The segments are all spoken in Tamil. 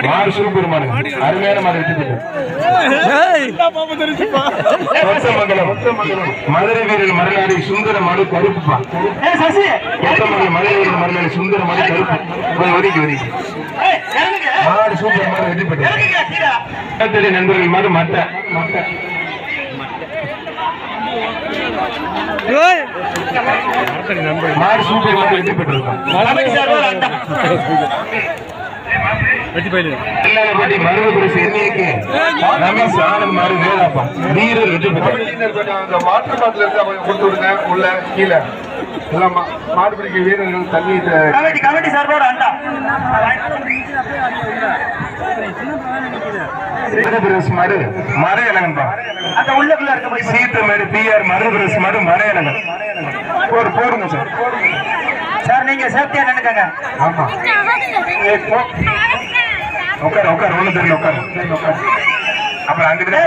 மாடு சூப்பர் மாடு, அருமையான மாடு வெற்றி மதுரை வீரர் மறுநாடி சுந்தர மாடு கருப்புப்பா. மதுரை வீரர் மறுநாடி சுந்தர மாடு கருப்பு. ஒதுக்கி ஒதுக்கி மாடு சூப்பர் மாடு வெற்றி பெற்ற நண்பர்கள் மாடு மட்ட மாடு சூப்பர் மாடு வெற்றி பெற்றிருக்கோம். மருவபுரசு எண்ணிக்கைக்கு ரமேஷ் ஆனந்த் மாறு வேலாப்பா வீரர் வெற்றி பெற்றார். வாட்டர் பாட்டில் இருந்து அவங்க கொடுத்து விடுங்க. உள்ள கீழே எல்லாம் மாடுபிடிக்க வீரர்கள் தண்ணி கமிட்டி சார்போட அண்டா மாடு மறையலங்கன்பா. அந்த உள்ளக்குள்ள இருக்க சீட்டு மாடு பிஆர் மருவபுரசு மாடு மறையலங்க. போடுங்க சார். சார் நீங்க சேஃப்டியா நினைக்காங்க. ஆமா உட்கார் ஒண்ணு தெரியல உட்கார். அப்புறம் அங்கிட்டு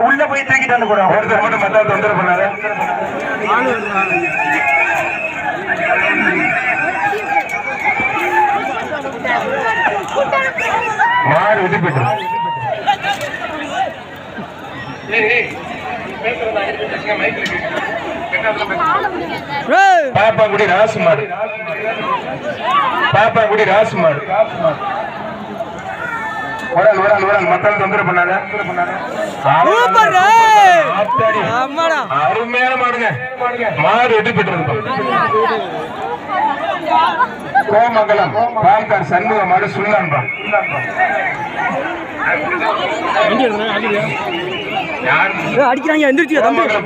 உள்ள போய் தூக்கிட்டு வந்து கூட ஒருத்தர் மட்டும் மத்த தொந்தரவு பண்ணாத. மாடு வெற்றி பெற்று பாப்பாங்குடி ராசு மாடு. பாப்பாங்குடி ராசு மாடு மக்கள் தொந்தரவு பண்ணாத. அருமையான மாடுங்க. மாடு வெற்றி பெற்று கோமங்கலம் பால்கார் சண்முக மாடு சுல்லான்பா. அடிக்கிறாங்க எந்திரிச்சு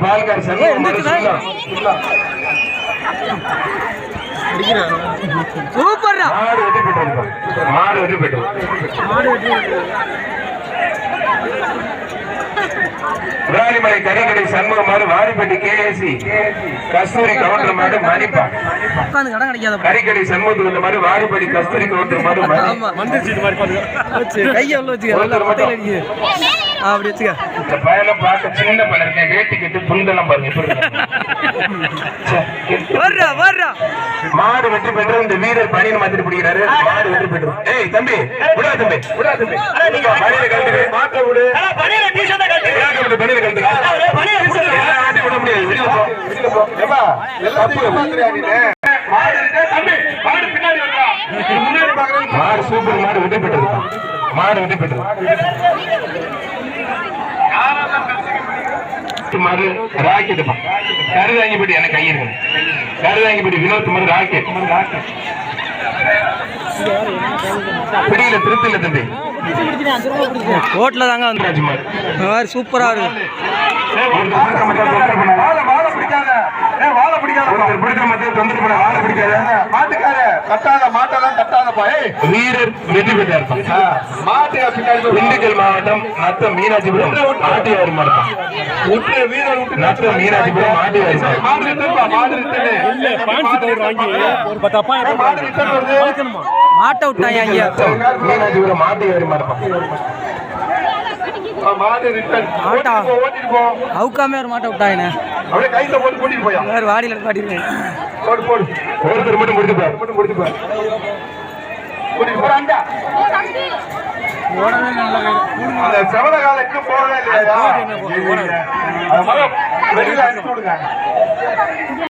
பால்கார் சண்முக சூப்பர் மாடு வெற்றி பெற்று மாடு வெற்றி பெற்று விராலிமலை கரிகடை சண்முக மாடு வாரிப்பட்டி கேஏசி கஸ்தூரி கவுண்டர் மாடு மணிப்பா. கரிகடை சண்முகத்துக்கு மாடு வாரிப்பட்டி கஸ்தூரி கவுண்டர் மாடு பயணம் பார்க்க சின்ன பண்ண வேட்டி கட்டு புண்டெல்லாம் பாருங்க. மாடு வெற்றி பெற்று இந்த வீரர் பணியை மாத்திட்டு பிடிக்கிறாரு. மாடு வெற்றி பெற்று ஏய் தம்பி விடா தம்பி பணியில கலந்துரு மாட்ட விடு. பணியில கலந்துரு விட முடியாது. மாடு சூப்பர் மாடு வெற்றி பெற்றது. மாடு வெற்றி பெற்றது. மாடு ராக்கெட் கருதாங்கிப்படி எனக்கு கையிருக்கு. கருதாங்கிப்படி வினோத் மாடு ராக்கெட் பிடியில திருத்தில தம்பி கோட்ல தாங்க வந்து சூப்பரா இருக்கு. வீரர் வெற்றி பெற்றார். திண்டுக்கல் மாவட்டம் நத்தம் மீனாட்சிபுரம் ஆட்டியார் மாவட்டம் நத்தம் மீனாட்சிபுரம் ஆட்டியார் மாட்ட விட்டாங்க மீனாட்சிபுரம் ஆட்டியார் மாவட்டம் அவுக்காமே ஒரு மாட்ட விட்டாங்க. வாடியில பாட்டிருக்கேன். ஒருத்தர் மட்டும் முடிச்சுப்பார். செவலகாலுக்கு போகவே இல்லையா?